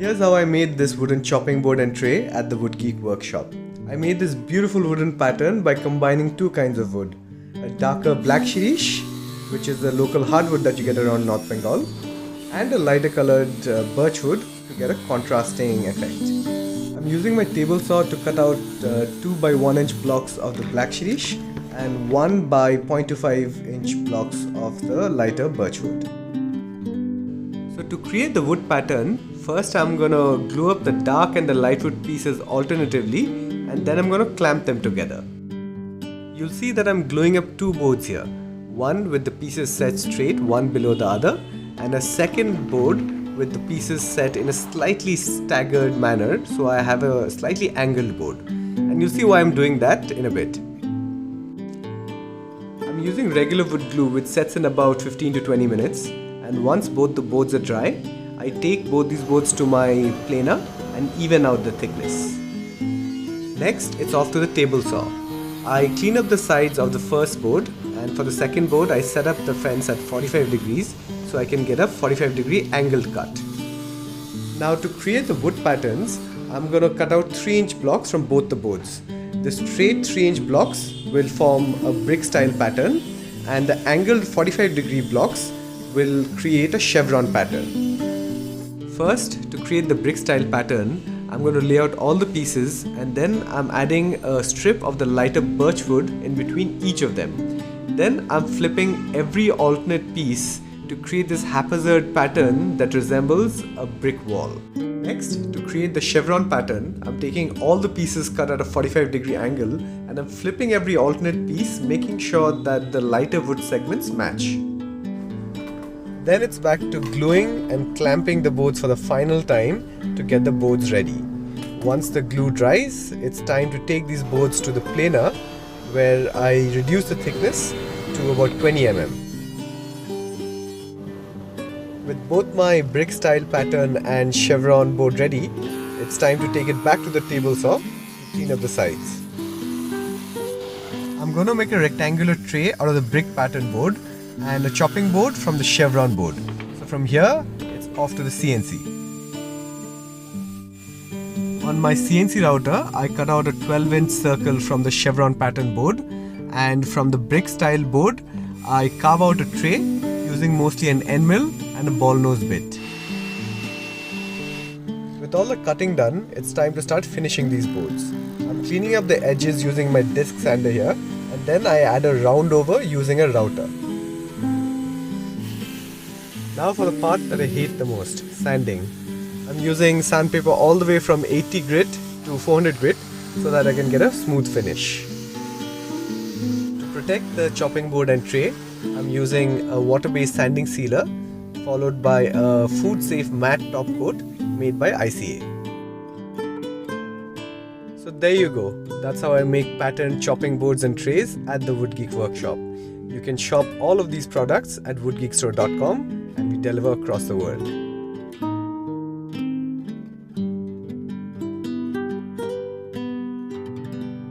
Here's how I made this wooden chopping board and tray at the Woodgeek workshop. I made this beautiful wooden pattern by combining two kinds of wood. A darker black shirish, which is the local hardwood that you get around North Bengal, and a lighter colored birch wood to get a contrasting effect. I'm using my table saw to cut out 2 by 1 inch blocks of the black shirish and 1 by 0.25 inch blocks of the lighter birch wood. So to create the wood pattern, first I'm gonna glue up the dark and the light wood pieces alternatively, and then I'm gonna clamp them together. You'll see that I'm gluing up two boards here, one with the pieces set straight, one below the other, and a second board with the pieces set in a slightly staggered manner, so I have a slightly angled board. And you'll see why I'm doing that in a bit. I'm using regular wood glue which sets in about 15 to 20 minutes, and once both the boards are dry, I take both these boards to my planer and even out the thickness. Next, it's off to the table saw. I clean up the sides of the first board, and for the second board I set up the fence at 45 degrees so I can get a 45-degree angled cut. Now to create the wood patterns, I'm going to cut out 3-inch blocks from both the boards. The straight 3-inch blocks will form a brick style pattern, and the angled 45-degree blocks will create a chevron pattern. First, to create the brick style pattern, I'm going to lay out all the pieces, and then I'm adding a strip of the lighter birch wood in between each of them. Then I'm flipping every alternate piece to create this haphazard pattern that resembles a brick wall. Next, to create the chevron pattern, I'm taking all the pieces cut at a 45-degree angle, and I'm flipping every alternate piece, making sure that the lighter wood segments match. Then it's back to gluing and clamping the boards for the final time to get the boards ready. Once the glue dries, it's time to take these boards to the planer, where I reduce the thickness to about 20 mm. With both my brick style pattern and chevron board ready, it's time to take it back to the table saw to clean up the sides. I'm going to make a rectangular tray out of the brick pattern board and a chopping board from the chevron board. So from here, it's off to the CNC. On my CNC router, I cut out a 12-inch circle from the chevron pattern board, and from the brick style board, I carve out a tray using mostly an end mill and a ball nose bit. With all the cutting done, it's time to start finishing these boards. I'm cleaning up the edges using my disc sander here, and then I add a round over using a router. Now for the part that I hate the most, sanding. I'm using sandpaper all the way from 80 grit to 400 grit so that I can get a smooth finish. To protect the chopping board and tray, I'm using a water-based sanding sealer followed by a food-safe matte top coat made by ICA. So there you go. That's how I make patterned chopping boards and trays at the Woodgeek workshop. You can shop all of these products at woodgeekstore.com, and we deliver across the world.